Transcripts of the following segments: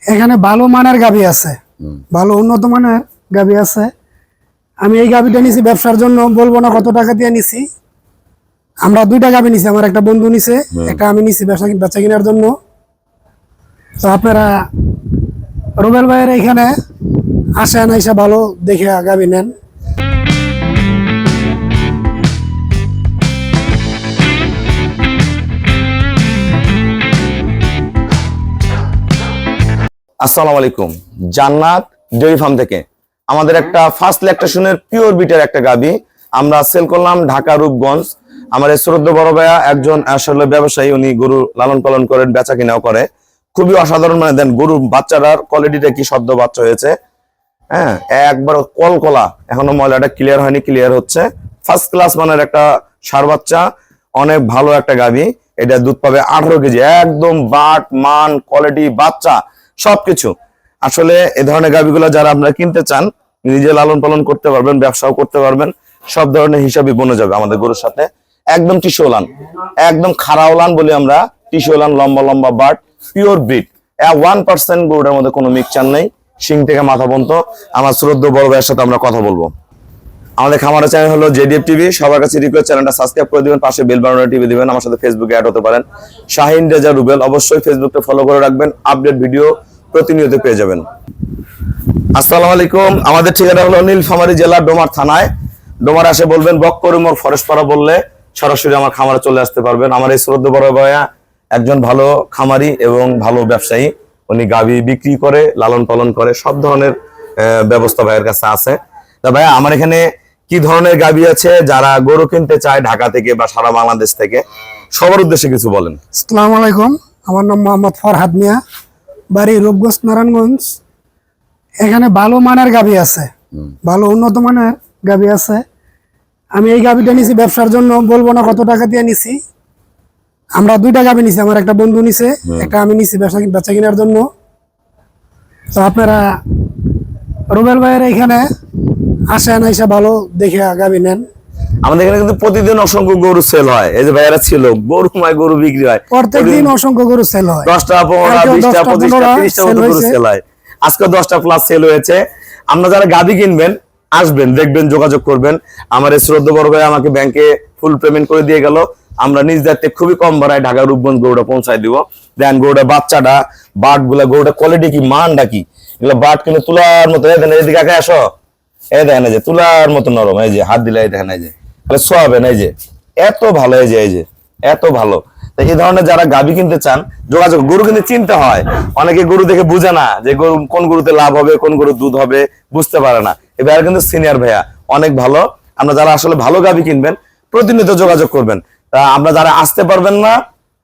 এখানে ভালো মানের গাভী আছে, ভালো উন্নত মানের গাভী আছে। আমি এই গাভীটা নিছি ব্যবসার জন্য, বলবো না কত টাকা দিয়ে নিছি। আমরা দুইটা গাভী নিছি, আমার একটা বন্ধু নিছে, একটা আমি নিছি বেচা কেনার জন্য। তো আপনারা রুবেল ভাইয়ের এখানে আসেন, এসে ভালো দেখে গাভী নেন। আসসালামু আলাইকুম। জান্নাত ডেইরি ফার্ম থেকে আমাদের একটা ফার্স্ট ল্যাকটেশনের পিওর বিটের একটা গাভী আমরা সেল করলাম ঢাকা রূপগঞ্জ। আমার এই শ্রদ্ধেয় বড় ভাইয়া একজন আসলে ব্যবসায়ী, উনি গরু লালন পালন করেন, বেচা কিনাও করে। খুবই অসাধারণ মানে দেন গরুর বাচ্চাটার কোয়ালিটিটা কি সদ্য বাচ্চা হয়েছে, হ্যাঁ একবার কলকলা, এখনো ময়লাটা ক্লিয়ার হয়নি, ক্লিয়ার হচ্ছে। ফার্স্ট ক্লাস মানের একটা ষাঁড় বাচ্চা, অনেক ভালো একটা গাভী। এটা দুধ পাবে 18 কেজি, একদম বাট মান কোয়ালিটি বাচ্চা সবকিছু। আসলে এ ধরনের গাভীগুলো যারা আপনারা কিনতে চান, নিজে লালন পালন করতে পারবেন, ব্যবসাও করতে পারবেন, সব ধরনের হিসাবই বনে যাবে আমাদের গরুর সাথে। একদম টিসোলান, একদম খারাওলান বলি আমরা, টিসোলান, লম্বা লম্বা বাট, পিওর ব্রিড। 1% গরুটার মধ্যে কোনো মিক্সচার নেই, শিং থেকে মাথা পর্যন্ত। আমার শ্রদ্ধেয় বড় ভাইয়ের সাথে আমরা কথা বলবো। আমাদের খামারের চ্যানেল হলো জেডিএফ টিভি। সবার কাছে রিকোয়েস্ট, চ্যানেলটা সাবস্ক্রাইব করে দিবেন, পাশে বেল বাটনটা টিপে দিবেন। আমার সাথে ফেসবুকে অ্যাড হতে পারেন, শাহিন রেজা রুবেল। অবশ্যই ফেসবুকটা ফলো করে রাখবেন, আপডেট ভিডিও প্রতিনিয়ত পেয়ে যাবেন। আসসালামু আলাইকুম। আমাদের ঠিকানা হলো নীলফামারী জেলা ডোমার থানায়। ডোমার আসে বলবেন বক্করুমর ফরেস্টপাড়া, বললে সরাসরি আমার খামারে চলে আসতে পারবেন। আমার এই শ্রদ্ধেয় বড় ভাইয়া একজন ভালো খামারি এবং ভালো ব্যবসায়ী। উনি গাভী বিক্রি করে, লালন পালন করে, সব ধরনের ব্যবস্থা ভাইয়ের কাছে আছে। তা ভাইয়া আমার এখানে কি ধরনের গাভী আছে যারা গরু কিনতে চায় ঢাকা থেকে বা সারা বাংলাদেশ থেকে, সবার উদ্দেশ্যে কিছু বলেন। আসসালামু আলাইকুম, আমার নাম মোহাম্মদ ফরহাদ মিয়া, বাড়ি রূপগঞ্জ নারায়ণগঞ্জ। এখানে ভালো মানের গাভী আছে, ভালো উন্নত মানের গাভী আছে। আমি এই গাভীটা নিছি ব্যবসার জন্য, বলবো না কত টাকা দিয়ে নিছি। আমরা দুইটা গাভী নিছি, আমার একটা বন্ধু নিছে, একটা আমি নিছি বেচা কেনার জন্য। তো আপনারা রুবেল ভাইয়ের এখানে আসেন, এসে ভালো দেখে গাভী নেন। আমাদের এখানে কিন্তু প্রতিদিন অসংখ্য গরু সেল হয়। এই যে ভাইয়ারা ছিল, গরু বিক্রি হয় প্রত্যেকদিন, অসংখ্য গরু সেল হয়। 10টা 15টা 20টা 25টা 30টা মতো গরু সেল হয়। আজকে 10টা প্লাস সেল হয়েছে। আমরা যারা গাভী কিনবেন আসবেন, দেখবেন, যোগাযোগ করবেন। আমার এই শ্রদ্ধেয় বড় ভাই আমাকে ব্যাংকে ফুল পেমেন্ট করে দিয়ে গেল। আমরা নিজ দায়িত্বে খুবই কম ভাড়ায় ঢাকা রূপগঞ্জ গরুটা পৌঁছায় দিব। দেন গরুটা বাচ্চাটা, বাট গুলা, গরুটা কোয়ালিটি কি, মানটা কি, এগুলো বাট কিন্তু তুলার মতো। এদিকে আগে আসো, এই দেখেন এই যে তুলার মতো নরম, এই যে হাত দিলে এই দেখেন এই যে সোয়াবেন, এই যে এত ভালো, এই যে এত ভালো। এই ধরনের যারা গাভী কিনতে চান যোগাযোগ। গরু কিন্তু চিনতে হয়, অনেকে গরু দেখে বুঝে না যে গরু কোন গরুতে লাভ হবে, কোন গরু দুধ হবে, বুঝতে পারে না। এবার কিন্তু সিনিয়র ভাইয়া অনেক ভালো। আমরা যারা আসলে ভালো গাভী কিনবেন প্রতিনিয়ত যোগাযোগ করবেন। তা আমরা যারা আসতে পারবেন না,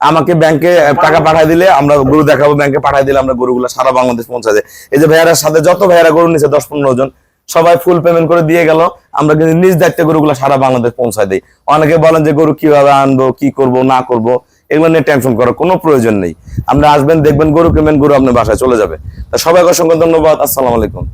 আমাকে ব্যাংকে টাকা পাঠাই দিলে আমরা গরু দেখাবো, ব্যাংকে পাঠাই দিলে আমরা গরুগুলো সারা বাংলাদেশ পৌঁছা যায়। এই যে ভাইয়ার সাথে যত ভাইয়ারা গরু নিচ্ছে 10-15 জন, সবাই ফুল পেমেন্ট করে দিয়ে গেল। আমরা কিন্তু নিজ দায়িত্বে গরুগুলো সারা বাংলাদেশ পৌঁছায় দিই। অনেকে বলেন যে গরু কিভাবে আনবো, কি করব না করব, এগুলো নিয়ে টেনশন করার কোনো প্রয়োজন নেই। আমরা আসবেন, দেখবেন, গরু কিনবেন, গরু আপনার বাসায় চলে যাবে। তা সবাইকে অসংখ্য ধন্যবাদ। আসসালামু আলাইকুম।